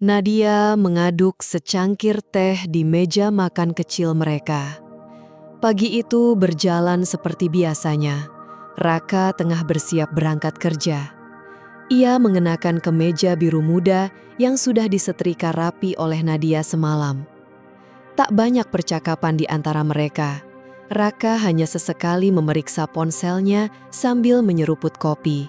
Nadia mengaduk secangkir teh di meja makan kecil mereka. Pagi itu berjalan seperti biasanya. Raka tengah bersiap berangkat kerja. Ia mengenakan kemeja biru muda yang sudah disetrika rapi oleh Nadia semalam. Tak banyak percakapan di antara mereka. Raka hanya sesekali memeriksa ponselnya sambil menyeruput kopi.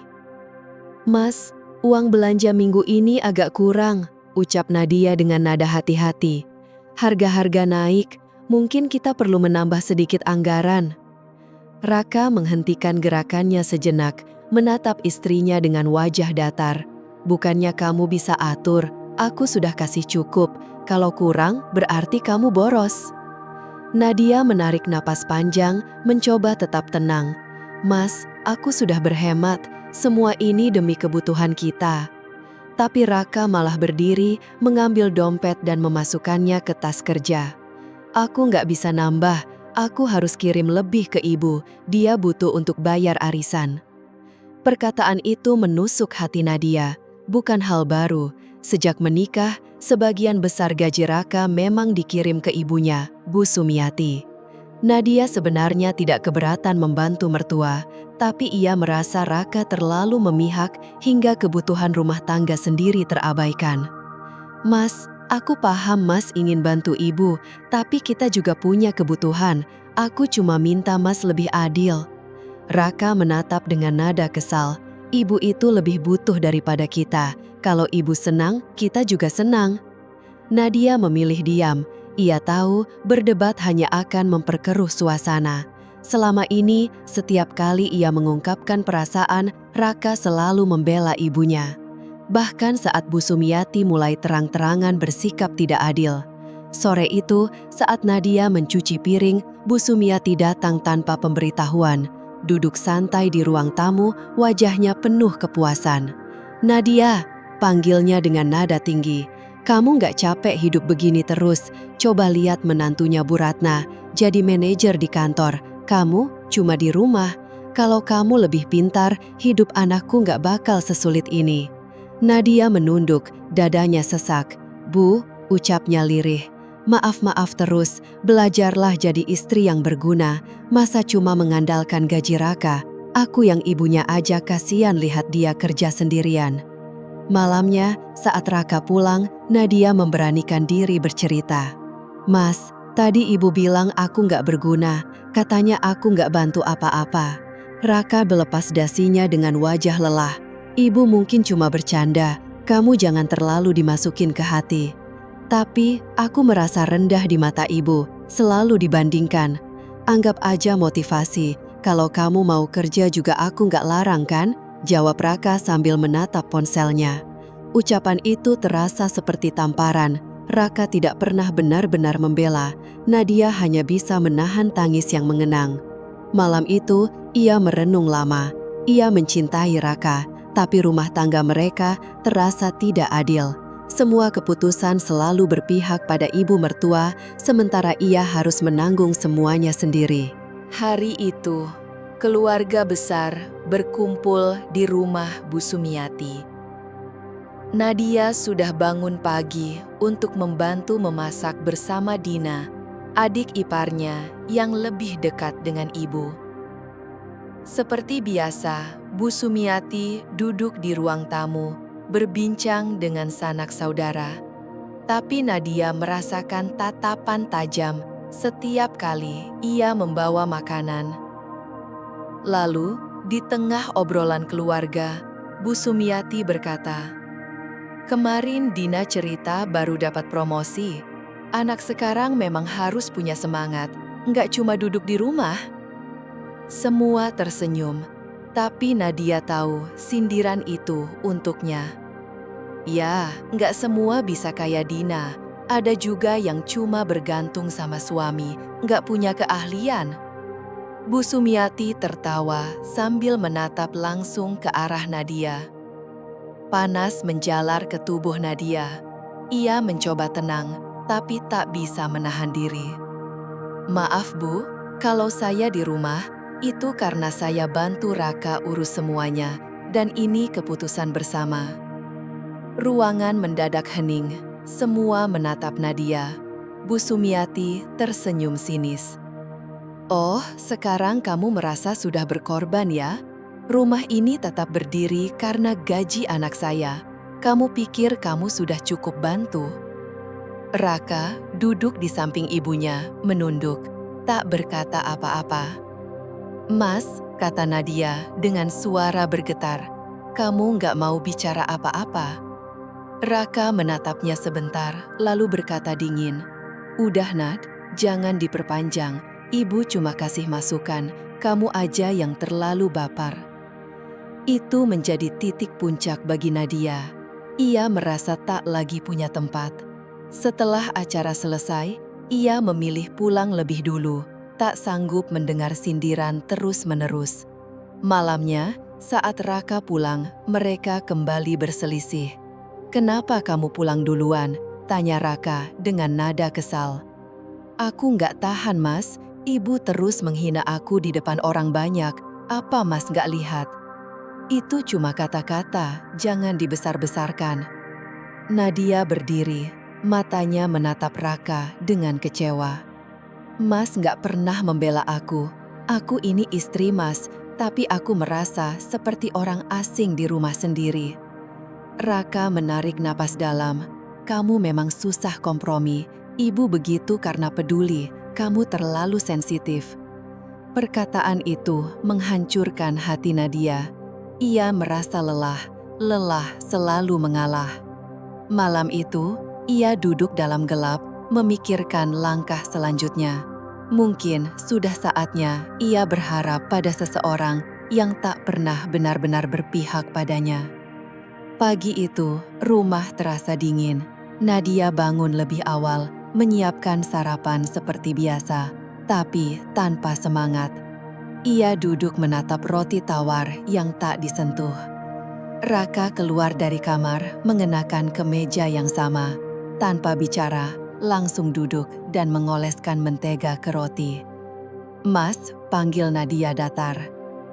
"Mas, uang belanja minggu ini agak kurang," ucap Nadia dengan nada hati-hati. "Harga-harga naik, mungkin kita perlu menambah sedikit anggaran." Raka menghentikan gerakannya sejenak, menatap istrinya dengan wajah datar. "Bukannya kamu bisa atur, aku sudah kasih cukup. Kalau kurang, berarti kamu boros." Nadia menarik napas panjang, mencoba tetap tenang. "Mas, aku sudah berhemat, semua ini demi kebutuhan kita." Tapi Raka malah berdiri, mengambil dompet dan memasukkannya ke tas kerja. "Aku nggak bisa nambah, aku harus kirim lebih ke ibu, dia butuh untuk bayar arisan." Perkataan itu menusuk hati Nadia, bukan hal baru. Sejak menikah, sebagian besar gaji Raka memang dikirim ke ibunya, Bu Sumiati. Nadia sebenarnya tidak keberatan membantu mertua, tapi ia merasa Raka terlalu memihak hingga kebutuhan rumah tangga sendiri terabaikan. "Mas, aku paham Mas ingin bantu ibu, tapi kita juga punya kebutuhan. Aku cuma minta Mas lebih adil." Raka menatap dengan nada kesal. "Ibu itu lebih butuh daripada kita. Kalau ibu senang, kita juga senang." Nadia memilih diam. Ia tahu berdebat hanya akan memperkeruh suasana. Selama ini, setiap kali ia mengungkapkan perasaan, Raka selalu membela ibunya. Bahkan saat Bu Sumiati mulai terang-terangan bersikap tidak adil. Sore itu, saat Nadia mencuci piring, Bu Sumiati datang tanpa pemberitahuan. Duduk santai di ruang tamu, wajahnya penuh kepuasan. "Nadia," panggilnya dengan nada tinggi. "Kamu nggak capek hidup begini terus? Coba lihat menantunya Bu Ratna, jadi manajer di kantor. Kamu cuma di rumah. Kalau kamu lebih pintar, hidup anakku nggak bakal sesulit ini." Nadia menunduk, dadanya sesak. "Bu," ucapnya lirih. "Maaf terus, belajarlah jadi istri yang berguna. Masa cuma mengandalkan gaji Raka? Aku yang ibunya aja kasihan lihat dia kerja sendirian." Malamnya, saat Raka pulang, Nadia memberanikan diri bercerita. "Mas, tadi ibu bilang aku nggak berguna, katanya aku nggak bantu apa-apa." Raka melepas dasinya dengan wajah lelah. "Ibu mungkin cuma bercanda, kamu jangan terlalu dimasukin ke hati." "Tapi, aku merasa rendah di mata ibu, selalu dibandingkan." "Anggap aja motivasi, kalau kamu mau kerja juga aku nggak larang kan?" jawab Raka sambil menatap ponselnya. Ucapan itu terasa seperti tamparan. Raka tidak pernah benar-benar membela. Nadia hanya bisa menahan tangis yang mengenang. Malam itu, ia merenung lama. Ia mencintai Raka, tapi rumah tangga mereka terasa tidak adil. Semua keputusan selalu berpihak pada ibu mertua, sementara ia harus menanggung semuanya sendiri. Hari itu, keluarga besar berkumpul di rumah Bu Sumiati. Nadia sudah bangun pagi untuk membantu memasak bersama Dina, adik iparnya yang lebih dekat dengan ibu. Seperti biasa, Bu Sumiati duduk di ruang tamu, berbincang dengan sanak saudara. Tapi Nadia merasakan tatapan tajam setiap kali ia membawa makanan. Lalu, di tengah obrolan keluarga, Bu Sumiati berkata, "Kemarin Dina cerita baru dapat promosi. Anak sekarang memang harus punya semangat, nggak cuma duduk di rumah." Semua tersenyum, tapi Nadia tahu sindiran itu untuknya. Ya, nggak semua bisa kayak Dina. Ada juga yang cuma bergantung sama suami, nggak punya keahlian. Bu Sumiati tertawa sambil menatap langsung ke arah Nadia. Panas menjalar ke tubuh Nadia. Ia mencoba tenang, tapi tak bisa menahan diri. "Maaf Bu, kalau saya di rumah, itu karena saya bantu Raka urus semuanya, dan ini keputusan bersama." Ruangan mendadak hening. Semua menatap Nadia. Bu Sumiati tersenyum sinis. "Oh, sekarang kamu merasa sudah berkorban ya? Rumah ini tetap berdiri karena gaji anak saya. Kamu pikir kamu sudah cukup bantu?" Raka duduk di samping ibunya, menunduk, tak berkata apa-apa. "Mas," kata Nadia dengan suara bergetar, "kamu nggak mau bicara apa-apa?" Raka menatapnya sebentar, lalu berkata dingin, "Udah Nad, jangan diperpanjang. Ibu cuma kasih masukan, kamu aja yang terlalu baper." Itu menjadi titik puncak bagi Nadia. Ia merasa tak lagi punya tempat. Setelah acara selesai, ia memilih pulang lebih dulu, tak sanggup mendengar sindiran terus-menerus. Malamnya, saat Raka pulang, mereka kembali berselisih. "Kenapa kamu pulang duluan?" tanya Raka dengan nada kesal. "Aku nggak tahan, Mas. Ibu terus menghina aku di depan orang banyak. Apa Mas nggak lihat? Itu cuma kata-kata, jangan dibesar-besarkan." Nadia berdiri, matanya menatap Raka dengan kecewa. "Mas nggak pernah membela aku. Aku ini istri Mas, tapi aku merasa seperti orang asing di rumah sendiri." Raka menarik napas dalam. "Kamu memang susah kompromi. Ibu begitu karena peduli. Kamu terlalu sensitif." Perkataan itu menghancurkan hati Nadia. Ia merasa lelah selalu mengalah. Malam itu, ia duduk dalam gelap, memikirkan langkah selanjutnya. Mungkin sudah saatnya ia berharap pada seseorang yang tak pernah benar-benar berpihak padanya. Pagi itu, rumah terasa dingin. Nadia bangun lebih awal, menyiapkan sarapan seperti biasa, tapi tanpa semangat. Ia duduk menatap roti tawar yang tak disentuh. Raka keluar dari kamar mengenakan kemeja yang sama. Tanpa bicara, langsung duduk dan mengoleskan mentega ke roti. "Mas," panggil Nadia datar.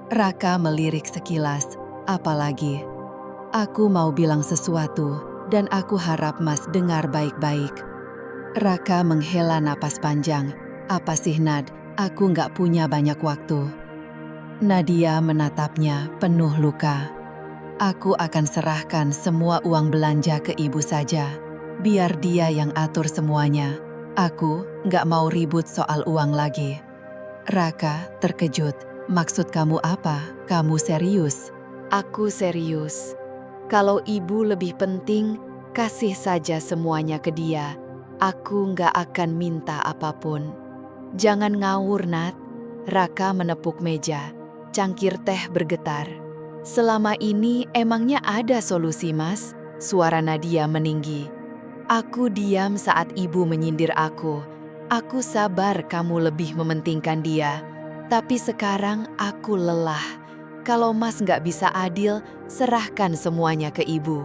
Raka melirik sekilas, "Apalagi?" "Aku mau bilang sesuatu, dan aku harap Mas dengar baik-baik." Raka menghela napas panjang. "Apa sih Nad, aku nggak punya banyak waktu." Nadia menatapnya penuh luka. "Aku akan serahkan semua uang belanja ke ibu saja. Biar dia yang atur semuanya. Aku nggak mau ribut soal uang lagi." Raka terkejut. "Maksud kamu apa? Kamu serius?" "Aku serius. Kalau ibu lebih penting, kasih saja semuanya ke dia. Aku nggak akan minta apapun." "Jangan ngawur, Nat." Raka menepuk meja. Cangkir teh bergetar. "Selama ini emangnya ada solusi, Mas?" Suara Nadia meninggi. "Aku diam saat ibu menyindir aku. Aku sabar kamu lebih mementingkan dia. Tapi sekarang aku lelah. Kalau Mas nggak bisa adil, serahkan semuanya ke ibu."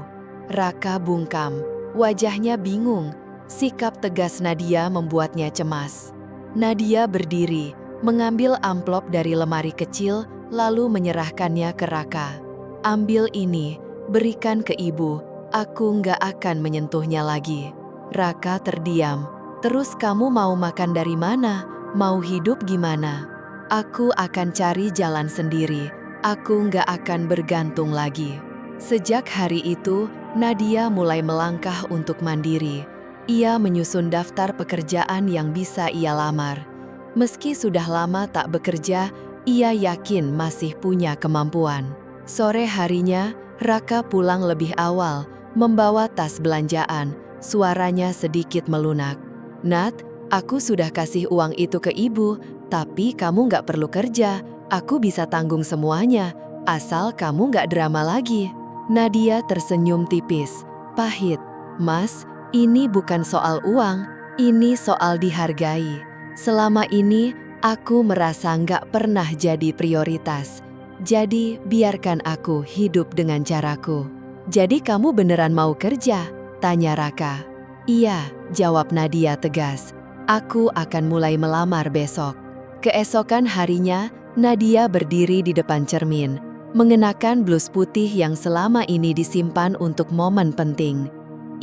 Raka bungkam, wajahnya bingung. Sikap tegas Nadia membuatnya cemas. Nadia berdiri, mengambil amplop dari lemari kecil, lalu menyerahkannya ke Raka. "Ambil ini, berikan ke ibu. Aku nggak akan menyentuhnya lagi." Raka terdiam. "Terus kamu mau makan dari mana? Mau hidup gimana?" "Aku akan cari jalan sendiri. Aku nggak akan bergantung lagi." Sejak hari itu, Nadia mulai melangkah untuk mandiri. Ia menyusun daftar pekerjaan yang bisa ia lamar. Meski sudah lama tak bekerja, ia yakin masih punya kemampuan. Sore harinya, Raka pulang lebih awal, membawa tas belanjaan. Suaranya sedikit melunak. "Nat, aku sudah kasih uang itu ke ibu, tapi kamu nggak perlu kerja. Aku bisa tanggung semuanya, asal kamu nggak drama lagi." Nadia tersenyum tipis, pahit. "Mas, ini bukan soal uang, ini soal dihargai. Selama ini, aku merasa nggak pernah jadi prioritas. Jadi, biarkan aku hidup dengan caraku." "Jadi kamu beneran mau kerja?" tanya Raka. "Iya," jawab Nadia tegas. "Aku akan mulai melamar besok." Keesokan harinya, Nadia berdiri di depan cermin. mengenakan blus putih yang selama ini disimpan untuk momen penting.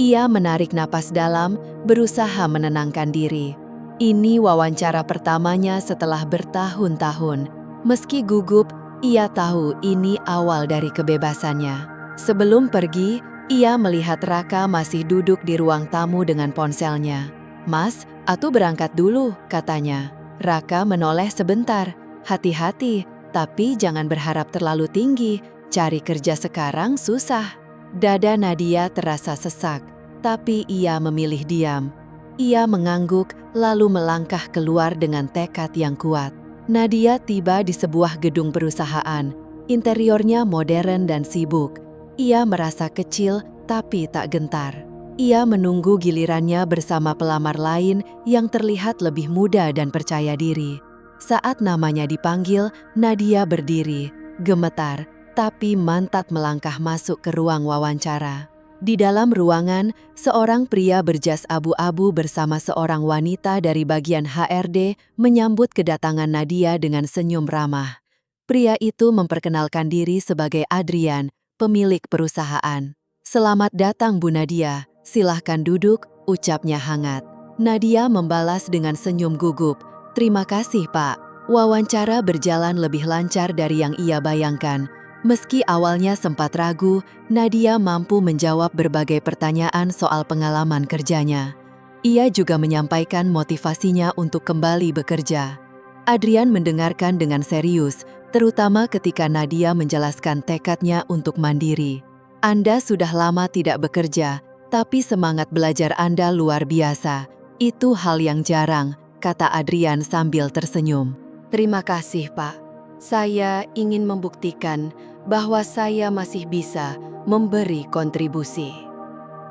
Ia menarik napas dalam, berusaha menenangkan diri. Ini wawancara pertamanya setelah bertahun-tahun. Meski gugup, ia tahu ini awal dari kebebasannya. Sebelum pergi, ia melihat Raka masih duduk di ruang tamu dengan ponselnya. "Mas, Atu berangkat dulu," katanya. Raka menoleh sebentar. "Hati-hati, tapi jangan berharap terlalu tinggi. Cari kerja sekarang susah." Dada Nadia terasa sesak, tapi ia memilih diam. Ia mengangguk, lalu melangkah keluar dengan tekad yang kuat. Nadia tiba di sebuah gedung perusahaan. Interiornya modern dan sibuk. Ia merasa kecil, tapi tak gentar. Ia menunggu gilirannya bersama pelamar lain yang terlihat lebih muda dan percaya diri. Saat namanya dipanggil, Nadia berdiri, gemetar, tapi mantap melangkah masuk ke ruang wawancara. Di dalam ruangan, seorang pria berjas abu-abu bersama seorang wanita dari bagian HRD menyambut kedatangan Nadia dengan senyum ramah. Pria itu memperkenalkan diri sebagai Adrian, pemilik perusahaan. "Selamat datang Bu Nadia, silahkan duduk," ucapnya hangat. Nadia membalas dengan senyum gugup. "Terima kasih Pak." Wawancara berjalan lebih lancar dari yang ia bayangkan. Meski awalnya sempat ragu, Nadia mampu menjawab berbagai pertanyaan soal pengalaman kerjanya. Ia juga menyampaikan motivasinya untuk kembali bekerja. Adrian mendengarkan dengan serius, terutama ketika Nadia menjelaskan tekadnya untuk mandiri. "Anda sudah lama tidak bekerja, tapi semangat belajar Anda luar biasa. Itu hal yang jarang," kata Adrian sambil tersenyum. "Terima kasih, Pak. Saya ingin membuktikan bahwa saya masih bisa memberi kontribusi."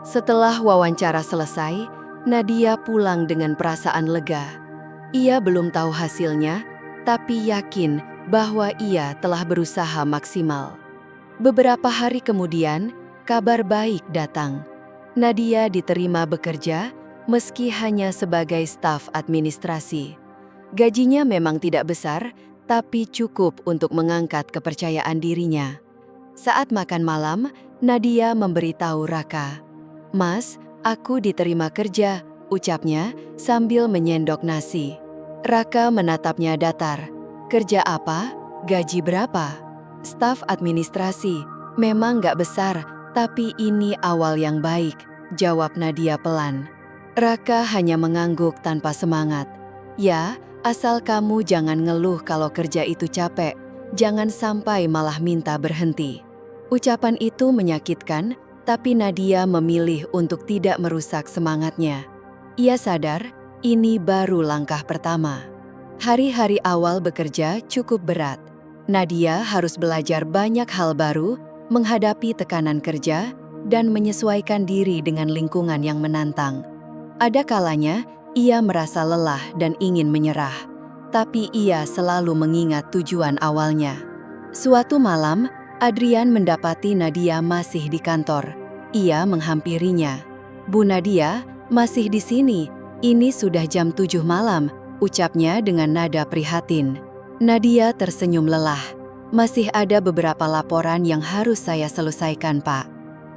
Setelah wawancara selesai, Nadia pulang dengan perasaan lega. Ia belum tahu hasilnya, tapi yakin bahwa ia telah berusaha maksimal. Beberapa hari kemudian, kabar baik datang. Nadia diterima bekerja, meski hanya sebagai staf administrasi. Gajinya memang tidak besar, tapi cukup untuk mengangkat kepercayaan dirinya. Saat makan malam, Nadia memberitahu Raka. "Mas, aku diterima kerja," ucapnya sambil menyendok nasi. Raka menatapnya datar. "Kerja apa? Gaji berapa?" "Staf administrasi. Memang gak besar, tapi ini awal yang baik," jawab Nadia pelan. Raka hanya mengangguk tanpa semangat. "Ya, asal kamu jangan ngeluh kalau kerja itu capek, jangan sampai malah minta berhenti." Ucapan itu menyakitkan, tapi Nadia memilih untuk tidak merusak semangatnya. Ia sadar, ini baru langkah pertama. Hari-hari awal bekerja cukup berat. Nadia harus belajar banyak hal baru, menghadapi tekanan kerja, dan menyesuaikan diri dengan lingkungan yang menantang. Ada kalanya, ia merasa lelah dan ingin menyerah, tapi ia selalu mengingat tujuan awalnya. Suatu malam, Adrian mendapati Nadia masih di kantor. Ia menghampirinya. "Bu Nadia, masih di sini? Ini sudah jam 7 malam," ucapnya dengan nada prihatin. Nadia tersenyum lelah. "Masih ada beberapa laporan yang harus saya selesaikan, Pak."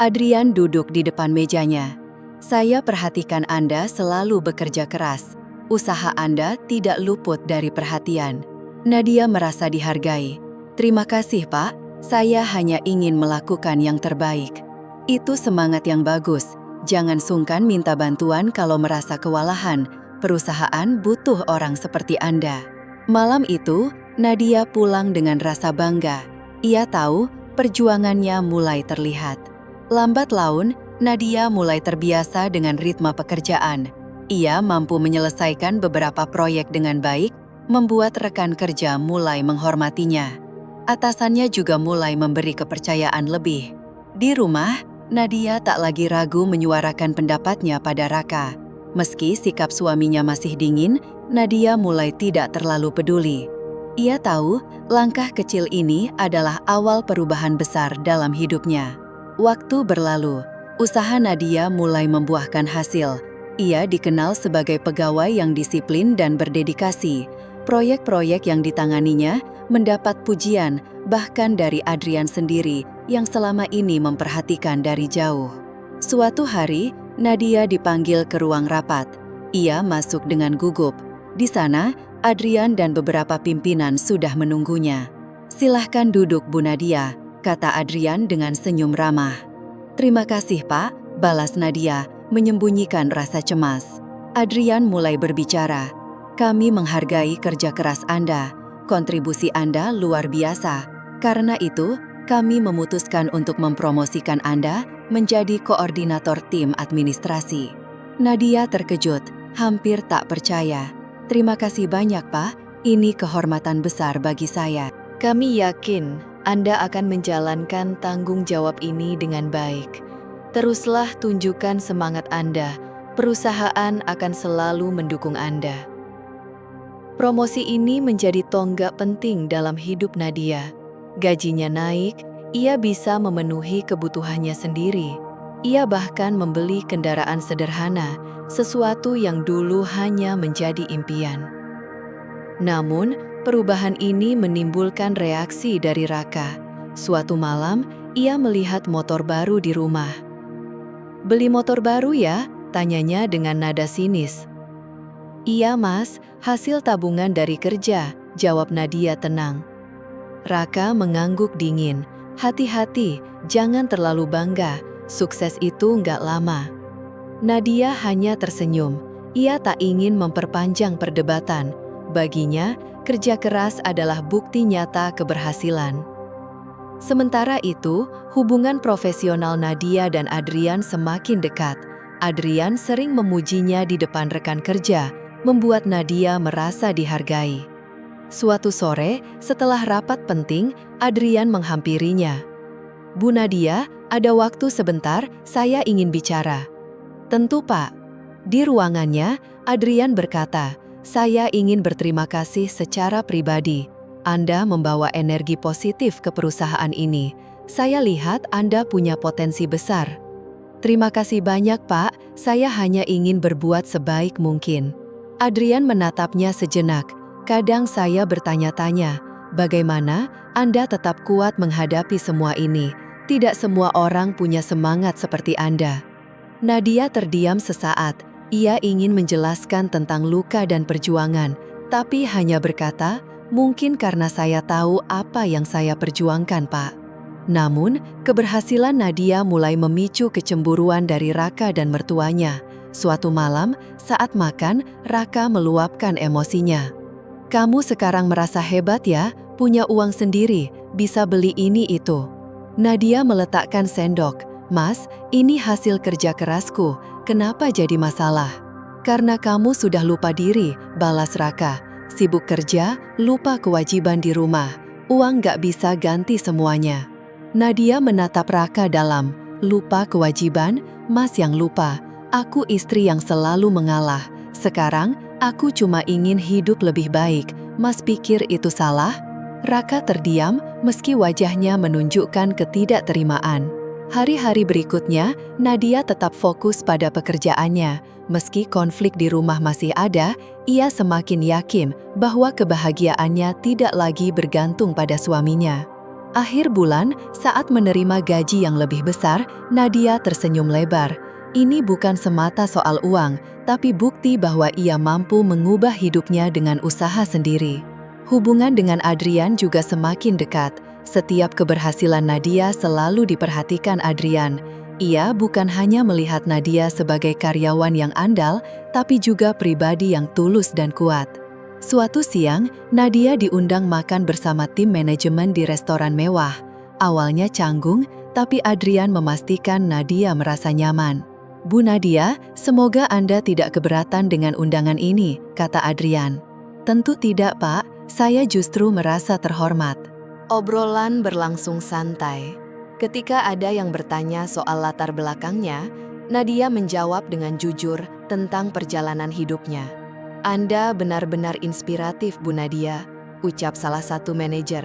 Adrian duduk di depan mejanya. "Saya perhatikan Anda selalu bekerja keras. Usaha Anda tidak luput dari perhatian." Nadia merasa dihargai. "Terima kasih, Pak. Saya hanya ingin melakukan yang terbaik." "Itu semangat yang bagus. Jangan sungkan minta bantuan kalau merasa kewalahan. Perusahaan butuh orang seperti Anda." Malam itu, Nadia pulang dengan rasa bangga. Ia tahu perjuangannya mulai terlihat. Lambat laun, Nadia mulai terbiasa dengan ritme pekerjaan. Ia mampu menyelesaikan beberapa proyek dengan baik, membuat rekan kerja mulai menghormatinya. Atasannya juga mulai memberi kepercayaan lebih. Di rumah, Nadia tak lagi ragu menyuarakan pendapatnya pada Raka. Meski sikap suaminya masih dingin, Nadia mulai tidak terlalu peduli. Ia tahu langkah kecil ini adalah awal perubahan besar dalam hidupnya. Waktu berlalu. Usaha Nadia mulai membuahkan hasil. Ia dikenal sebagai pegawai yang disiplin dan berdedikasi. Proyek-proyek yang ditanganinya mendapat pujian bahkan dari Adrian sendiri yang selama ini memperhatikan dari jauh. Suatu hari, Nadia dipanggil ke ruang rapat. Ia masuk dengan gugup. Di sana, Adrian dan beberapa pimpinan sudah menunggunya. "Silahkan duduk, Bu Nadia," kata Adrian dengan senyum ramah. "Terima kasih, Pak," balas Nadia, menyembunyikan rasa cemas. Adrian mulai berbicara. "Kami menghargai kerja keras Anda. Kontribusi Anda luar biasa. Karena itu, kami memutuskan untuk mempromosikan Anda menjadi koordinator tim administrasi." Nadia terkejut, hampir tak percaya. "Terima kasih banyak, Pak. Ini kehormatan besar bagi saya." Kami yakin Anda akan menjalankan tanggung jawab ini dengan baik. Teruslah tunjukkan semangat Anda. Perusahaan akan selalu mendukung Anda. Promosi ini menjadi tonggak penting dalam hidup Nadia. Gajinya naik, ia bisa memenuhi kebutuhannya sendiri. Ia bahkan membeli kendaraan sederhana, sesuatu yang dulu hanya menjadi impian. Namun, perubahan ini menimbulkan reaksi dari Raka. Suatu malam, ia melihat motor baru di rumah. "Beli motor baru ya?" tanyanya dengan nada sinis. "Iya Mas, hasil tabungan dari kerja," jawab Nadia tenang. Raka mengangguk dingin. "Hati-hati, jangan terlalu bangga, sukses itu nggak lama." Nadia hanya tersenyum. Ia tak ingin memperpanjang perdebatan. Baginya, kerja keras adalah bukti nyata keberhasilan. Sementara itu, hubungan profesional Nadia dan Adrian semakin dekat. Adrian sering memujinya di depan rekan kerja, membuat Nadia merasa dihargai. Suatu sore, setelah rapat penting, Adrian menghampirinya. "Bu Nadia, ada waktu sebentar, saya ingin bicara." "Tentu, Pak." Di ruangannya, Adrian berkata, "Saya ingin berterima kasih secara pribadi. Anda membawa energi positif ke perusahaan ini. Saya lihat Anda punya potensi besar." "Terima kasih banyak, Pak. Saya hanya ingin berbuat sebaik mungkin." Adrian menatapnya sejenak. "Kadang saya bertanya-tanya, bagaimana Anda tetap kuat menghadapi semua ini? Tidak semua orang punya semangat seperti Anda." Nadia terdiam sesaat. Ia ingin menjelaskan tentang luka dan perjuangan, tapi hanya berkata, "Mungkin karena saya tahu apa yang saya perjuangkan, Pak." Namun, keberhasilan Nadia mulai memicu kecemburuan dari Raka dan mertuanya. Suatu malam, saat makan, Raka meluapkan emosinya. "Kamu sekarang merasa hebat ya, punya uang sendiri, bisa beli ini itu." Nadia meletakkan sendok. "Mas, ini hasil kerja kerasku, kenapa jadi masalah?" "Karena kamu sudah lupa diri," balas Raka. "Sibuk kerja, lupa kewajiban di rumah. Uang gak bisa ganti semuanya." Nadia menatap Raka dalam, "Lupa kewajiban? Mas yang lupa. Aku istri yang selalu mengalah. Sekarang, aku cuma ingin hidup lebih baik. Mas pikir itu salah?" Raka terdiam, meski wajahnya menunjukkan ketidakterimaan. Hari-hari berikutnya, Nadia tetap fokus pada pekerjaannya. Meski konflik di rumah masih ada, ia semakin yakin bahwa kebahagiaannya tidak lagi bergantung pada suaminya. Akhir bulan, saat menerima gaji yang lebih besar, Nadia tersenyum lebar. Ini bukan semata soal uang, tapi bukti bahwa ia mampu mengubah hidupnya dengan usaha sendiri. Hubungan dengan Adrian juga semakin dekat. Setiap keberhasilan Nadia selalu diperhatikan Adrian. Ia bukan hanya melihat Nadia sebagai karyawan yang andal, tapi juga pribadi yang tulus dan kuat. Suatu siang, Nadia diundang makan bersama tim manajemen di restoran mewah. Awalnya canggung, tapi Adrian memastikan Nadia merasa nyaman. "Bu Nadia, semoga Anda tidak keberatan dengan undangan ini," kata Adrian. "Tentu tidak, Pak. Saya justru merasa terhormat." Obrolan berlangsung santai. Ketika ada yang bertanya soal latar belakangnya, Nadia menjawab dengan jujur tentang perjalanan hidupnya. "Anda benar-benar inspiratif, Bu Nadia," ucap salah satu manajer.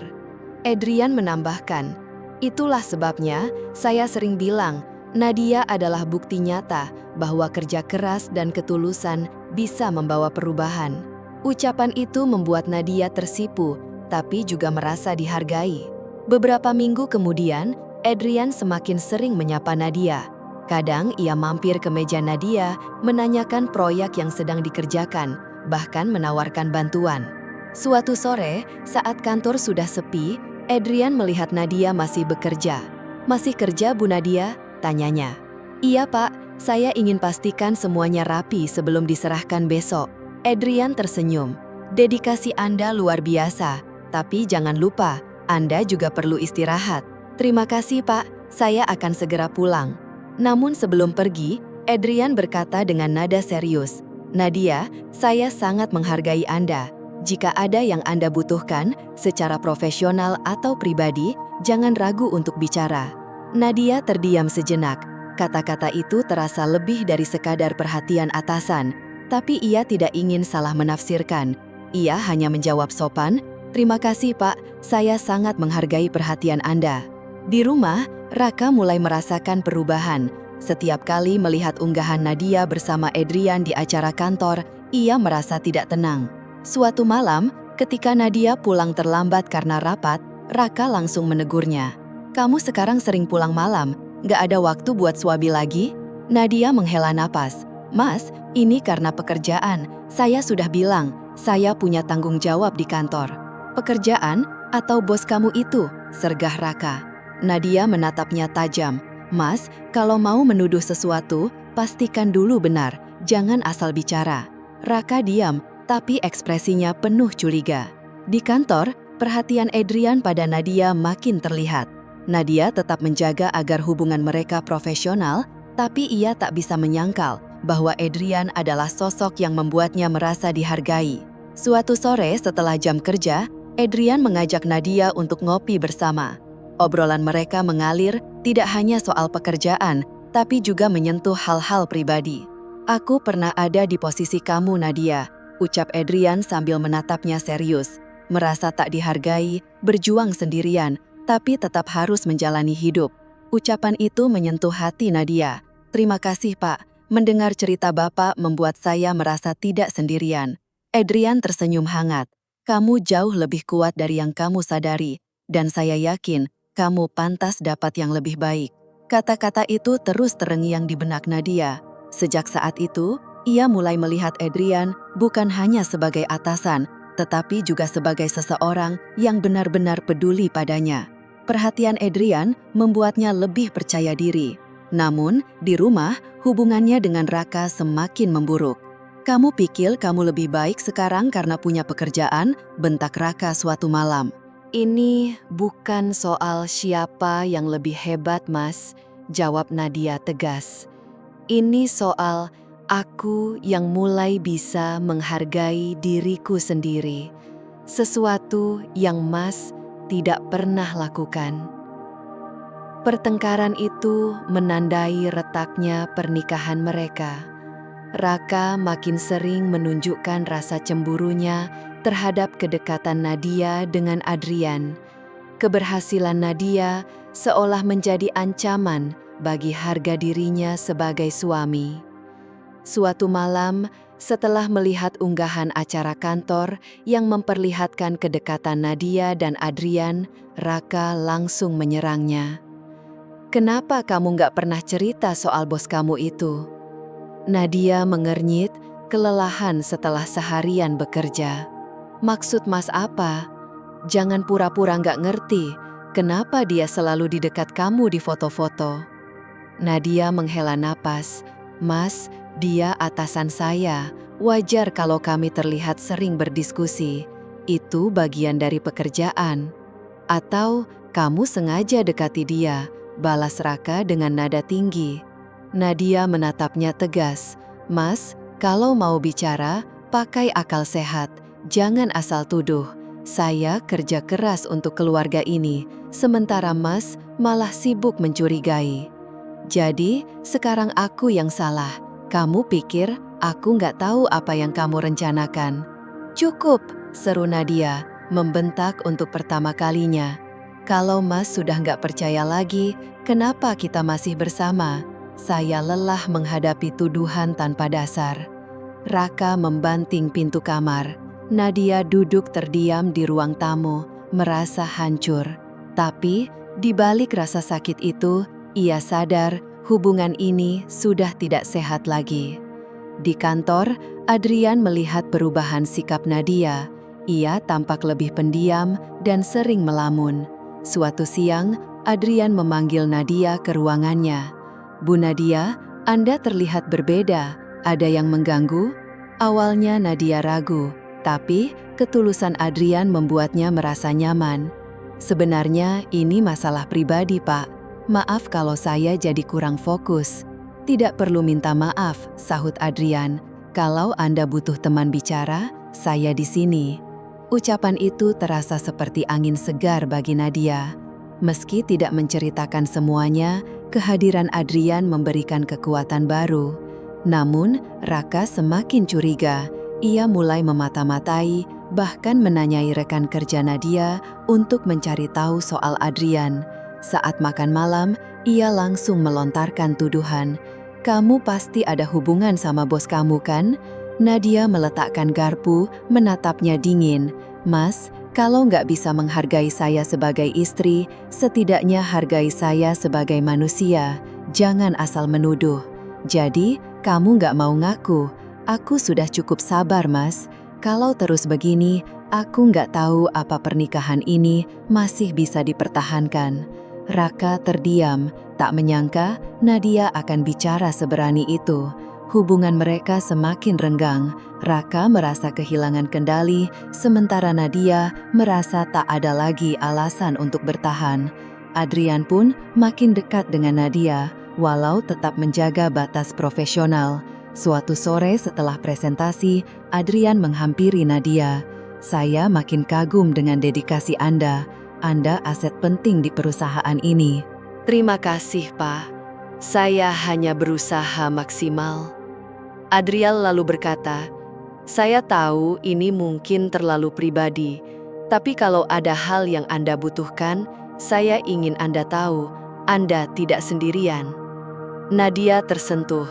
Adrian menambahkan, "Itulah sebabnya saya sering bilang, Nadia adalah bukti nyata bahwa kerja keras dan ketulusan bisa membawa perubahan." Ucapan itu membuat Nadia tersipu. tapi juga merasa dihargai. Beberapa minggu kemudian, Adrian semakin sering menyapa Nadia. Kadang ia mampir ke meja Nadia, menanyakan proyek yang sedang dikerjakan, bahkan menawarkan bantuan. Suatu sore, saat kantor sudah sepi, Adrian melihat Nadia masih bekerja. "Masih kerja, Bu Nadia?" tanyanya. "Iya, Pak. Saya ingin pastikan semuanya rapi sebelum diserahkan besok." Adrian tersenyum. "Dedikasi Anda luar biasa, tapi jangan lupa, Anda juga perlu istirahat." "Terima kasih, Pak. Saya akan segera pulang." Namun sebelum pergi, Adrian berkata dengan nada serius, "Nadia, saya sangat menghargai Anda. Jika ada yang Anda butuhkan, secara profesional atau pribadi, jangan ragu untuk bicara." Nadia terdiam sejenak. Kata-kata itu terasa lebih dari sekadar perhatian atasan, tapi ia tidak ingin salah menafsirkan. Ia hanya menjawab sopan, "Terima kasih, Pak. Saya sangat menghargai perhatian Anda." Di rumah, Raka mulai merasakan perubahan. Setiap kali melihat unggahan Nadia bersama Adrian di acara kantor, ia merasa tidak tenang. Suatu malam, ketika Nadia pulang terlambat karena rapat, Raka langsung menegurnya. "Kamu sekarang sering pulang malam, gak ada waktu buat suami lagi?" Nadia menghela napas. "Mas, ini karena pekerjaan. Saya sudah bilang, saya punya tanggung jawab di kantor." "Pekerjaan atau bos kamu itu?" sergah Raka. Nadia menatapnya tajam. "Mas, kalau mau menuduh sesuatu, pastikan dulu benar, jangan asal bicara." Raka diam, tapi ekspresinya penuh curiga. Di kantor, perhatian Adrian pada Nadia makin terlihat. Nadia tetap menjaga agar hubungan mereka profesional, tapi ia tak bisa menyangkal bahwa Adrian adalah sosok yang membuatnya merasa dihargai. Suatu sore setelah jam kerja, Adrian mengajak Nadia untuk ngopi bersama. Obrolan mereka mengalir tidak hanya soal pekerjaan, tapi juga menyentuh hal-hal pribadi. "Aku pernah ada di posisi kamu, Nadia," ucap Adrian sambil menatapnya serius. "Merasa tak dihargai, berjuang sendirian, tapi tetap harus menjalani hidup." Ucapan itu menyentuh hati Nadia. "Terima kasih, Pak. Mendengar cerita Bapak membuat saya merasa tidak sendirian." Adrian tersenyum hangat. "Kamu jauh lebih kuat dari yang kamu sadari, dan saya yakin kamu pantas dapat yang lebih baik." Kata-kata itu terus terngiang di benak Nadia. Sejak saat itu, ia mulai melihat Adrian bukan hanya sebagai atasan, tetapi juga sebagai seseorang yang benar-benar peduli padanya. Perhatian Adrian membuatnya lebih percaya diri. Namun, di rumah, hubungannya dengan Raka semakin memburuk. "Kamu pikir kamu lebih baik sekarang karena punya pekerjaan?" bentak Raka suatu malam. "Ini bukan soal siapa yang lebih hebat, Mas," jawab Nadia tegas. "Ini soal aku yang mulai bisa menghargai diriku sendiri, sesuatu yang Mas tidak pernah lakukan." Pertengkaran itu menandai retaknya pernikahan mereka. Raka makin sering menunjukkan rasa cemburunya terhadap kedekatan Nadia dengan Adrian. Keberhasilan Nadia seolah menjadi ancaman bagi harga dirinya sebagai suami. Suatu malam, setelah melihat unggahan acara kantor yang memperlihatkan kedekatan Nadia dan Adrian, Raka langsung menyerangnya. "Kenapa kamu gak pernah cerita soal bos kamu itu?" Nadia mengernyit, kelelahan setelah seharian bekerja. "Maksud Mas apa? Jangan pura-pura gak ngerti. Kenapa dia selalu di dekat kamu di foto-foto?" Nadia menghela napas. "Mas, dia atasan saya. Wajar kalau kami terlihat sering berdiskusi. Itu bagian dari pekerjaan." "Atau kamu sengaja dekati dia?" balas Raka dengan nada tinggi. Nadia menatapnya tegas. "Mas, kalau mau bicara, pakai akal sehat. Jangan asal tuduh. Saya kerja keras untuk keluarga ini, sementara Mas malah sibuk mencurigai. Jadi, sekarang aku yang salah. Kamu pikir aku nggak tahu apa yang kamu rencanakan?" "Cukup," seru Nadia, membentak untuk pertama kalinya. "Kalau Mas sudah nggak percaya lagi, kenapa kita masih bersama? Saya lelah menghadapi tuduhan tanpa dasar." Raka membanting pintu kamar. Nadia duduk terdiam di ruang tamu, merasa hancur. Tapi, di balik rasa sakit itu, ia sadar hubungan ini sudah tidak sehat lagi. Di kantor, Adrian melihat perubahan sikap Nadia. Ia tampak lebih pendiam dan sering melamun. Suatu siang, Adrian memanggil Nadia ke ruangannya. "Bu Nadia, Anda terlihat berbeda. Ada yang mengganggu?" Awalnya Nadia ragu, tapi ketulusan Adrian membuatnya merasa nyaman. "Sebenarnya ini masalah pribadi, Pak. Maaf kalau saya jadi kurang fokus." "Tidak perlu minta maaf," sahut Adrian. "Kalau Anda butuh teman bicara, saya di sini." Ucapan itu terasa seperti angin segar bagi Nadia. Meski tidak menceritakan semuanya, kehadiran Adrian memberikan kekuatan baru. Namun, Raka semakin curiga. Ia mulai memata-matai, bahkan menanyai rekan kerja Nadia untuk mencari tahu soal Adrian. Saat makan malam, ia langsung melontarkan tuduhan. "Kamu pasti ada hubungan sama bos kamu, kan?" Nadia meletakkan garpu, menatapnya dingin. "Mas, kalau nggak bisa menghargai saya sebagai istri, setidaknya hargai saya sebagai manusia. Jangan asal menuduh. Jadi, kamu nggak mau ngaku. Aku sudah cukup sabar, Mas. Kalau terus begini, aku nggak tahu apa pernikahan ini masih bisa dipertahankan." Raka terdiam, tak menyangka Nadia akan bicara seberani itu. Hubungan mereka semakin renggang. Raka merasa kehilangan kendali, sementara Nadia merasa tak ada lagi alasan untuk bertahan. Adrian pun makin dekat dengan Nadia, walau tetap menjaga batas profesional. Suatu sore setelah presentasi, Adrian menghampiri Nadia. "Saya makin kagum dengan dedikasi Anda. Anda aset penting di perusahaan ini." Terima kasih, Pak. Saya hanya berusaha maksimal. Adrian lalu berkata, "Saya tahu ini mungkin terlalu pribadi, tapi kalau ada hal yang Anda butuhkan, saya ingin Anda tahu, Anda tidak sendirian." Nadia tersentuh.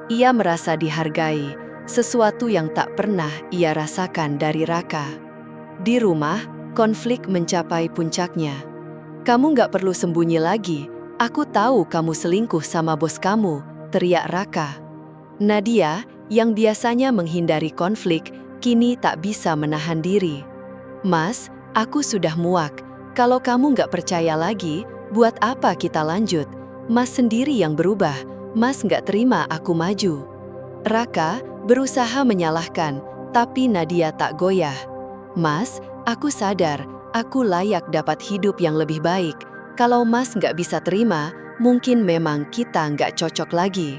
Ia merasa dihargai, sesuatu yang tak pernah ia rasakan dari Raka. Di rumah, konflik mencapai puncaknya. "Kamu nggak perlu sembunyi lagi. Aku tahu kamu selingkuh sama bos kamu," teriak Raka. Nadia, yang biasanya menghindari konflik, kini tak bisa menahan diri. "Mas, aku sudah muak. Kalau kamu nggak percaya lagi, buat apa kita lanjut? Mas sendiri yang berubah. Mas nggak terima aku maju." Raka berusaha menyalahkan, tapi Nadia tak goyah. "Mas, aku sadar, aku layak dapat hidup yang lebih baik. Kalau Mas nggak bisa terima, mungkin memang kita nggak cocok lagi."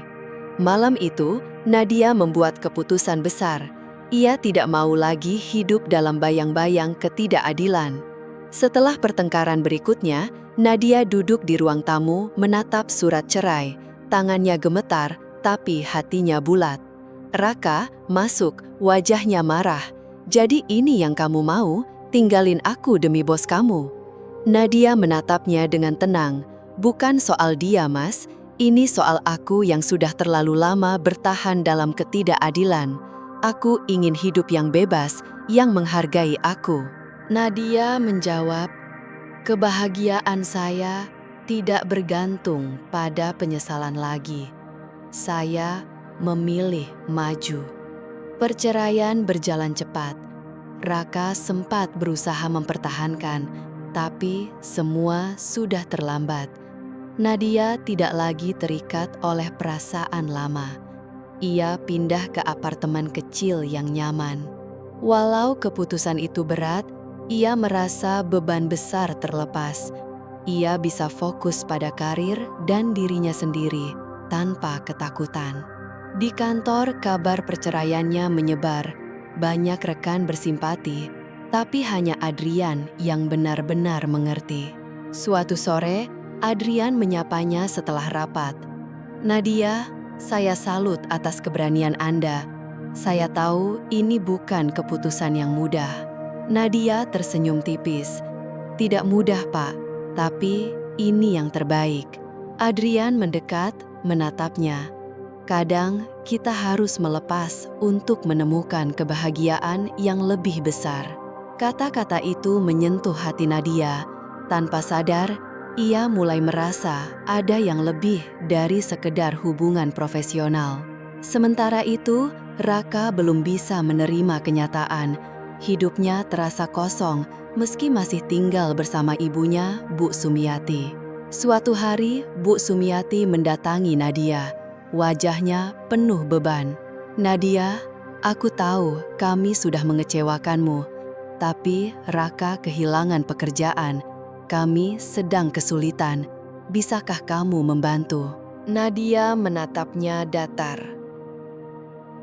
Malam itu, Nadia membuat keputusan besar. Ia tidak mau lagi hidup dalam bayang-bayang ketidakadilan. Setelah pertengkaran berikutnya, Nadia duduk di ruang tamu menatap surat cerai. Tangannya gemetar, tapi hatinya bulat. Raka masuk, wajahnya marah. "Jadi ini yang kamu mau? Tinggalin aku demi bos kamu?" Nadia menatapnya dengan tenang. "Bukan soal dia, Mas. Ini soal aku yang sudah terlalu lama bertahan dalam ketidakadilan. Aku ingin hidup yang bebas, yang menghargai aku." Nadia menjawab, "Kebahagiaan saya tidak bergantung pada penyesalan lagi. Saya memilih maju." Perceraian berjalan cepat. Raka sempat berusaha mempertahankan, tapi semua sudah terlambat. Nadia tidak lagi terikat oleh perasaan lama. Ia pindah ke apartemen kecil yang nyaman. Walau keputusan itu berat, ia merasa beban besar terlepas. Ia bisa fokus pada karir dan dirinya sendiri tanpa ketakutan. Di kantor, kabar perceraiannya menyebar. Banyak rekan bersimpati, tapi hanya Adrian yang benar-benar mengerti. Suatu sore, Adrian menyapanya setelah rapat. "Nadia, saya salut atas keberanian Anda. Saya tahu ini bukan keputusan yang mudah." Nadia tersenyum tipis. "Tidak mudah, Pak, tapi ini yang terbaik." Adrian mendekat, menatapnya. Kadang kita harus melepas untuk menemukan kebahagiaan yang lebih besar. Kata-kata itu menyentuh hati Nadia. Tanpa sadar, ia mulai merasa ada yang lebih dari sekedar hubungan profesional. Sementara itu, Raka belum bisa menerima kenyataan. Hidupnya terasa kosong meski masih tinggal bersama ibunya, Bu Sumiati. Suatu hari, Bu Sumiati mendatangi Nadia. Wajahnya penuh beban. "Nadia, aku tahu kami sudah mengecewakanmu, tapi Raka kehilangan pekerjaan. Kami sedang kesulitan. Bisakah kamu membantu?" Nadia menatapnya datar.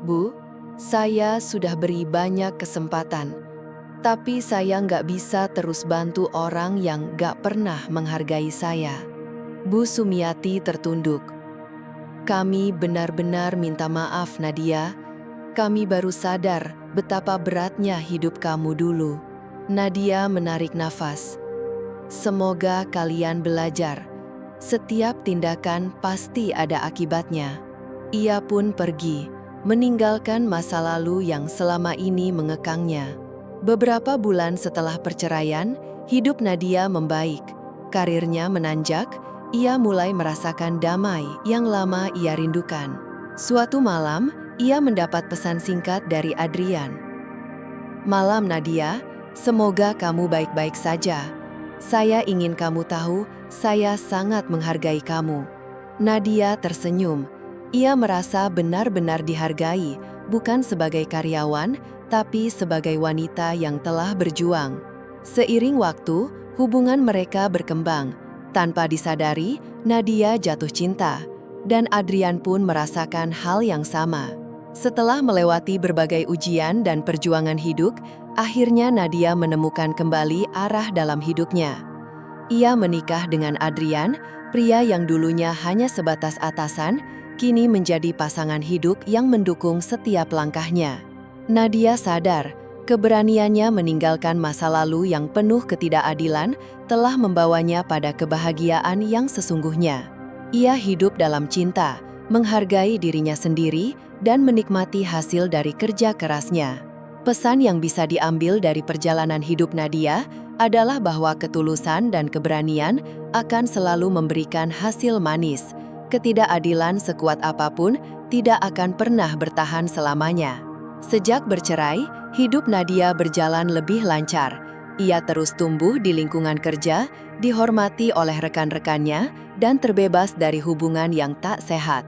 "Bu, saya sudah beri banyak kesempatan, tapi saya nggak bisa terus bantu orang yang nggak pernah menghargai saya." Bu Sumiati tertunduk. "Kami benar-benar minta maaf, Nadia. Kami baru sadar betapa beratnya hidup kamu dulu." Nadia menarik nafas. "Semoga kalian belajar. Setiap tindakan pasti ada akibatnya." Ia pun pergi, meninggalkan masa lalu yang selama ini mengekangnya. Beberapa bulan setelah perceraian, hidup Nadia membaik. Karirnya menanjak, ia mulai merasakan damai yang lama ia rindukan. Suatu malam, ia mendapat pesan singkat dari Adrian. "Malam Nadia, semoga kamu baik-baik saja. Saya ingin kamu tahu, saya sangat menghargai kamu." Nadia tersenyum. Ia merasa benar-benar dihargai, bukan sebagai karyawan, tapi sebagai wanita yang telah berjuang. Seiring waktu, hubungan mereka berkembang. Tanpa disadari, Nadia jatuh cinta, dan Adrian pun merasakan hal yang sama. Setelah melewati berbagai ujian dan perjuangan hidup, akhirnya Nadia menemukan kembali arah dalam hidupnya. Ia menikah dengan Adrian, pria yang dulunya hanya sebatas atasan, kini menjadi pasangan hidup yang mendukung setiap langkahnya. Nadia sadar, keberaniannya meninggalkan masa lalu yang penuh ketidakadilan telah membawanya pada kebahagiaan yang sesungguhnya. Ia hidup dalam cinta, menghargai dirinya sendiri, dan menikmati hasil dari kerja kerasnya. Pesan yang bisa diambil dari perjalanan hidup Nadia adalah bahwa ketulusan dan keberanian akan selalu memberikan hasil manis. Ketidakadilan sekuat apapun tidak akan pernah bertahan selamanya. Sejak bercerai, hidup Nadia berjalan lebih lancar. Ia terus tumbuh di lingkungan kerja, dihormati oleh rekan-rekannya, dan terbebas dari hubungan yang tak sehat.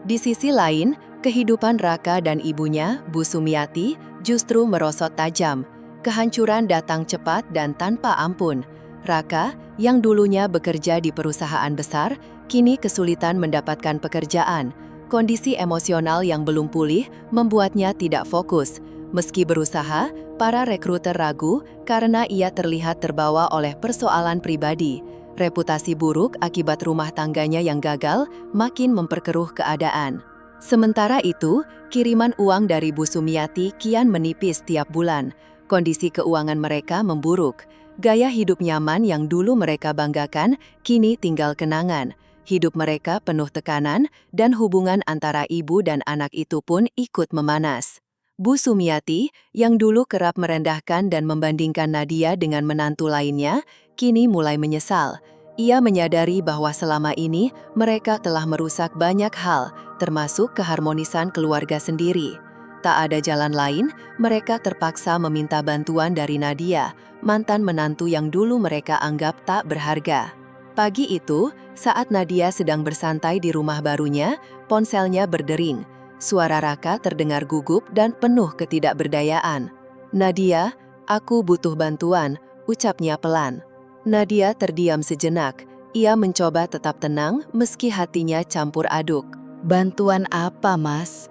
Di sisi lain, kehidupan Raka dan ibunya, Bu Sumiati, justru merosot tajam. Kehancuran datang cepat dan tanpa ampun. Raka, yang dulunya bekerja di perusahaan besar, kini kesulitan mendapatkan pekerjaan. Kondisi emosional yang belum pulih membuatnya tidak fokus. Meski berusaha, para rekruter ragu karena ia terlihat terbawa oleh persoalan pribadi. Reputasi buruk akibat rumah tangganya yang gagal makin memperkeruh keadaan. Sementara itu, kiriman uang dari Bu Sumiati kian menipis tiap bulan. Kondisi keuangan mereka memburuk. Gaya hidup nyaman yang dulu mereka banggakan kini tinggal kenangan. Hidup mereka penuh tekanan dan hubungan antara ibu dan anak itu pun ikut memanas. Bu Sumiati, yang dulu kerap merendahkan dan membandingkan Nadia dengan menantu lainnya, kini mulai menyesal. Ia menyadari bahwa selama ini mereka telah merusak banyak hal, termasuk keharmonisan keluarga sendiri. Tak ada jalan lain, mereka terpaksa meminta bantuan dari Nadia, mantan menantu yang dulu mereka anggap tak berharga. Pagi itu, saat Nadia sedang bersantai di rumah barunya, ponselnya berdering. Suara Raka terdengar gugup dan penuh ketidakberdayaan. "Nadia, aku butuh bantuan," ucapnya pelan. Nadia terdiam sejenak. Ia mencoba tetap tenang meski hatinya campur aduk. "Bantuan apa, Mas?"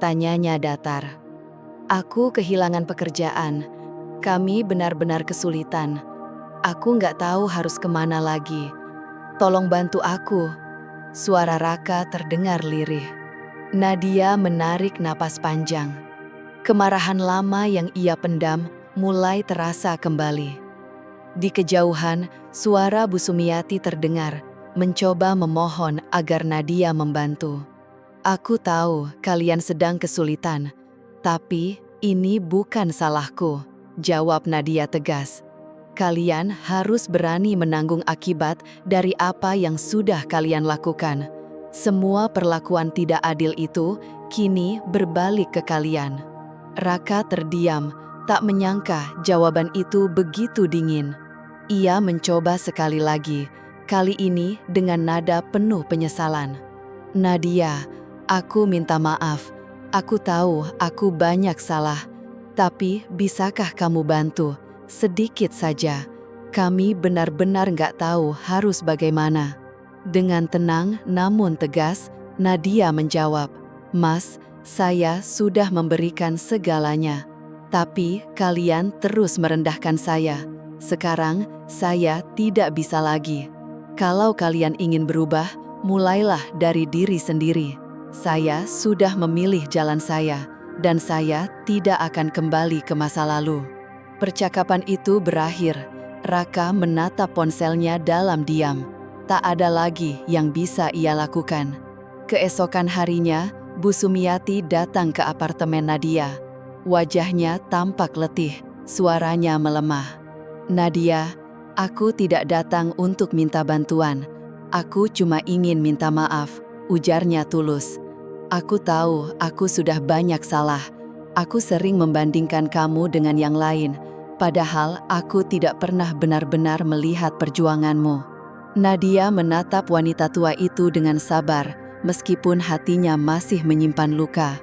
tanyanya datar. "Aku kehilangan pekerjaan. Kami benar-benar kesulitan. Aku nggak tahu harus kemana lagi. Tolong bantu aku." Suara Raka terdengar lirih. Nadia menarik napas panjang. Kemarahan lama yang ia pendam mulai terasa kembali. Di kejauhan, suara Bu Sumiati terdengar, mencoba memohon agar Nadia membantu. Aku tahu kalian sedang kesulitan, tapi ini bukan salahku, jawab Nadia tegas. Kalian harus berani menanggung akibat dari apa yang sudah kalian lakukan. Semua perlakuan tidak adil itu kini berbalik ke kalian. Raka terdiam, tak menyangka jawaban itu begitu dingin. Ia mencoba sekali lagi, kali ini dengan nada penuh penyesalan. Nadia, aku minta maaf. Aku tahu aku banyak salah. Tapi bisakah kamu bantu? Sedikit saja. Kami benar-benar nggak tahu harus bagaimana. Dengan tenang namun tegas, Nadia menjawab, "Mas, saya sudah memberikan segalanya. Tapi kalian terus merendahkan saya. Sekarang saya tidak bisa lagi. Kalau kalian ingin berubah, mulailah dari diri sendiri. Saya sudah memilih jalan saya, dan saya tidak akan kembali ke masa lalu." Percakapan itu berakhir. Raka menatap ponselnya dalam diam. Tak ada lagi yang bisa ia lakukan. Keesokan harinya, Bu Sumiati datang ke apartemen Nadia. Wajahnya tampak letih, suaranya melemah. "Nadia, aku tidak datang untuk minta bantuan. Aku cuma ingin minta maaf," ujarnya tulus. "Aku tahu aku sudah banyak salah. Aku sering membandingkan kamu dengan yang lain, padahal aku tidak pernah benar-benar melihat perjuanganmu." Nadia menatap wanita tua itu dengan sabar, meskipun hatinya masih menyimpan luka.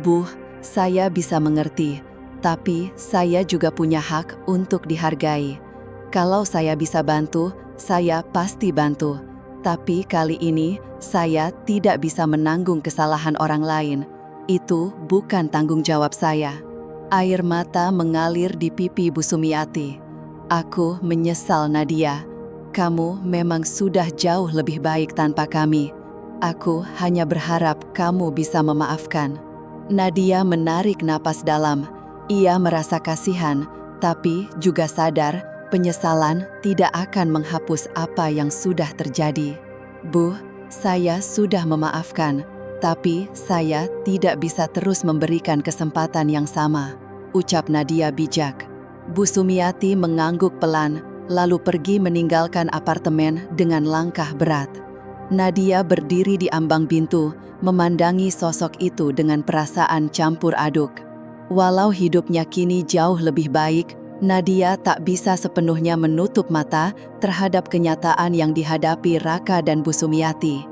"Bu, saya bisa mengerti, tapi saya juga punya hak untuk dihargai. Kalau saya bisa bantu, saya pasti bantu. Tapi kali ini, saya tidak bisa menanggung kesalahan orang lain. Itu bukan tanggung jawab saya." Air mata mengalir di pipi Bu Sumiati. "Aku menyesal, Nadia. Kamu memang sudah jauh lebih baik tanpa kami. Aku hanya berharap kamu bisa memaafkan." Nadia menarik napas dalam. Ia merasa kasihan, tapi juga sadar penyesalan tidak akan menghapus apa yang sudah terjadi. "Bu, saya sudah memaafkan, tapi saya tidak bisa terus memberikan kesempatan yang sama," ucap Nadia bijak. Bu Sumiati mengangguk pelan, lalu pergi meninggalkan apartemen dengan langkah berat. Nadia berdiri di ambang pintu, memandangi sosok itu dengan perasaan campur aduk. Walau hidupnya kini jauh lebih baik, Nadia tak bisa sepenuhnya menutup mata terhadap kenyataan yang dihadapi Raka dan Bu Sumiati.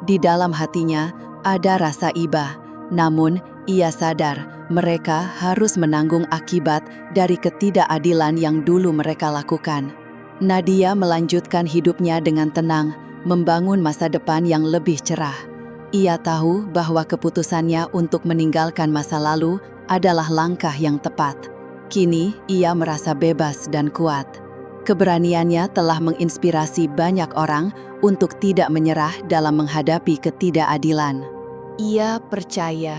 Di dalam hatinya ada rasa iba, namun ia sadar mereka harus menanggung akibat dari ketidakadilan yang dulu mereka lakukan. Nadia melanjutkan hidupnya dengan tenang, membangun masa depan yang lebih cerah. Ia tahu bahwa keputusannya untuk meninggalkan masa lalu adalah langkah yang tepat. Kini ia merasa bebas dan kuat. Keberaniannya telah menginspirasi banyak orang untuk tidak menyerah dalam menghadapi ketidakadilan. Ia percaya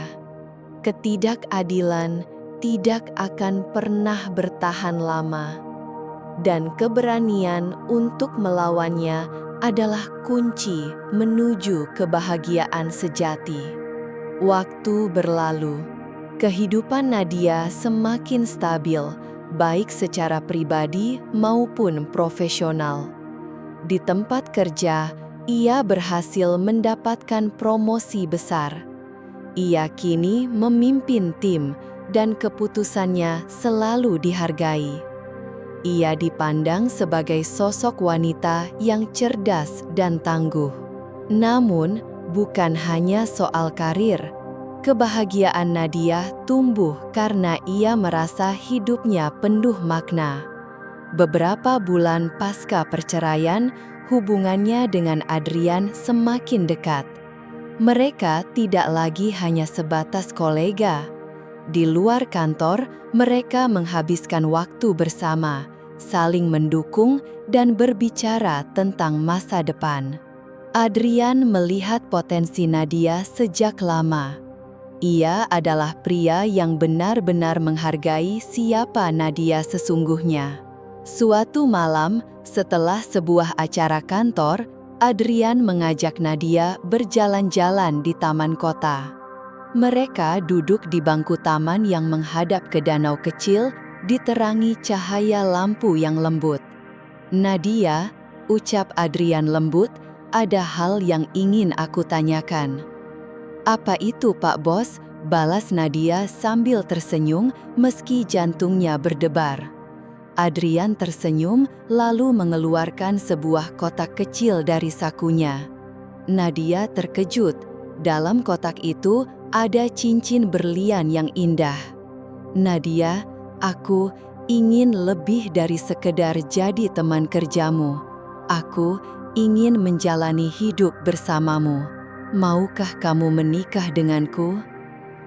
ketidakadilan tidak akan pernah bertahan lama, dan keberanian untuk melawannya adalah kunci menuju kebahagiaan sejati. Waktu berlalu, kehidupan Nadia semakin stabil, baik secara pribadi maupun profesional. Di tempat kerja, ia berhasil mendapatkan promosi besar. Ia kini memimpin tim dan keputusannya selalu dihargai. Ia dipandang sebagai sosok wanita yang cerdas dan tangguh. Namun, bukan hanya soal karir. Kebahagiaan Nadia tumbuh karena ia merasa hidupnya penuh makna. Beberapa bulan pasca perceraian, hubungannya dengan Adrian semakin dekat. Mereka tidak lagi hanya sebatas kolega. Di luar kantor, mereka menghabiskan waktu bersama, saling mendukung dan berbicara tentang masa depan. Adrian melihat potensi Nadia sejak lama. Ia adalah pria yang benar-benar menghargai siapa Nadia sesungguhnya. Suatu malam, setelah sebuah acara kantor, Adrian mengajak Nadia berjalan-jalan di taman kota. Mereka duduk di bangku taman yang menghadap ke danau kecil, diterangi cahaya lampu yang lembut. "Nadia," ucap Adrian lembut, "ada hal yang ingin aku tanyakan." "Apa itu, Pak Bos?" balas Nadia sambil tersenyum meski jantungnya berdebar. Adrian tersenyum lalu mengeluarkan sebuah kotak kecil dari sakunya. Nadia terkejut. Dalam kotak itu ada cincin berlian yang indah. "Nadia, aku ingin lebih dari sekedar jadi teman kerjamu. Aku ingin menjalani hidup bersamamu. Maukah kamu menikah denganku?"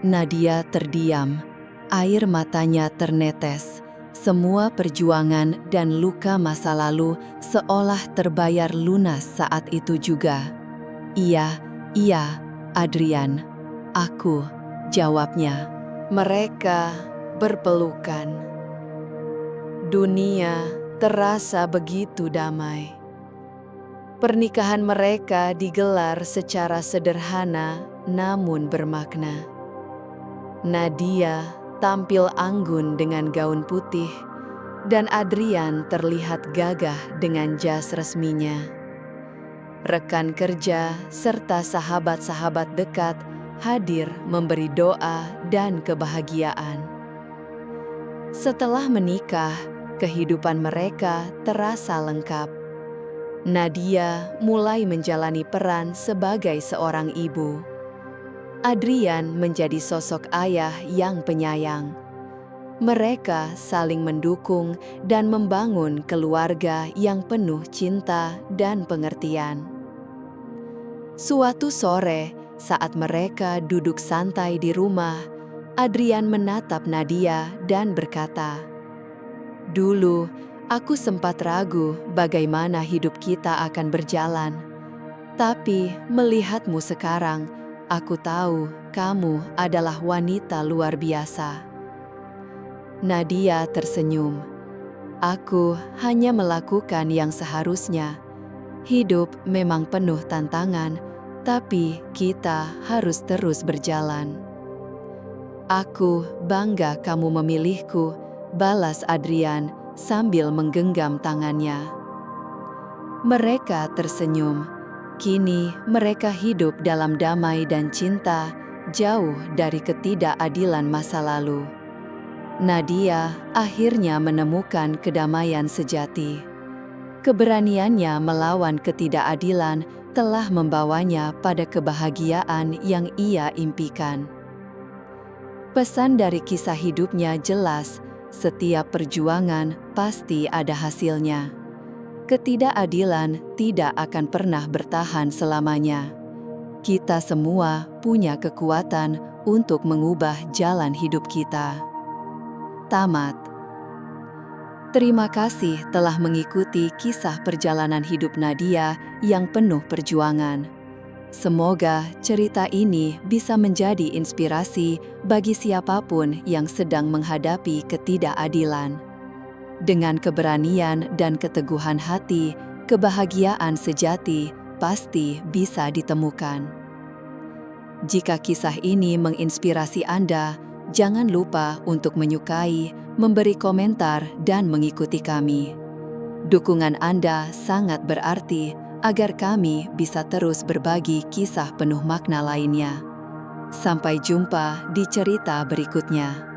Nadia terdiam. Air matanya ternetes. Semua perjuangan dan luka masa lalu seolah terbayar lunas saat itu juga. Iya, Adrian. Aku," jawabnya. Mereka berpelukan. Dunia terasa begitu damai. Pernikahan mereka digelar secara sederhana namun bermakna. Nadia tampil anggun dengan gaun putih, dan Adrian terlihat gagah dengan jas resminya. Rekan kerja serta sahabat-sahabat dekat hadir memberi doa dan kebahagiaan. Setelah menikah, kehidupan mereka terasa lengkap. Nadia mulai menjalani peran sebagai seorang ibu. Adrian menjadi sosok ayah yang penyayang. Mereka saling mendukung dan membangun keluarga yang penuh cinta dan pengertian. Suatu sore, saat mereka duduk santai di rumah, Adrian menatap Nadia dan berkata, "Dulu, aku sempat ragu bagaimana hidup kita akan berjalan. Tapi melihatmu sekarang, aku tahu kamu adalah wanita luar biasa." Nadia tersenyum. "Aku hanya melakukan yang seharusnya. Hidup memang penuh tantangan, tapi kita harus terus berjalan." "Aku bangga kamu memilihku," balas Adrian sambil menggenggam tangannya. Mereka tersenyum. Kini mereka hidup dalam damai dan cinta, jauh dari ketidakadilan masa lalu. Nadia akhirnya menemukan kedamaian sejati. Keberaniannya melawan ketidakadilan telah membawanya pada kebahagiaan yang ia impikan. Pesan dari kisah hidupnya jelas, setiap perjuangan pasti ada hasilnya. Ketidakadilan tidak akan pernah bertahan selamanya. Kita semua punya kekuatan untuk mengubah jalan hidup kita. Tamat. Terima kasih telah mengikuti kisah perjalanan hidup Nadia yang penuh perjuangan. Semoga cerita ini bisa menjadi inspirasi bagi siapapun yang sedang menghadapi ketidakadilan. Dengan keberanian dan keteguhan hati, kebahagiaan sejati pasti bisa ditemukan. Jika kisah ini menginspirasi Anda, jangan lupa untuk menyukai, memberi komentar, dan mengikuti kami. Dukungan Anda sangat berarti agar kami bisa terus berbagi kisah penuh makna lainnya. Sampai jumpa di cerita berikutnya.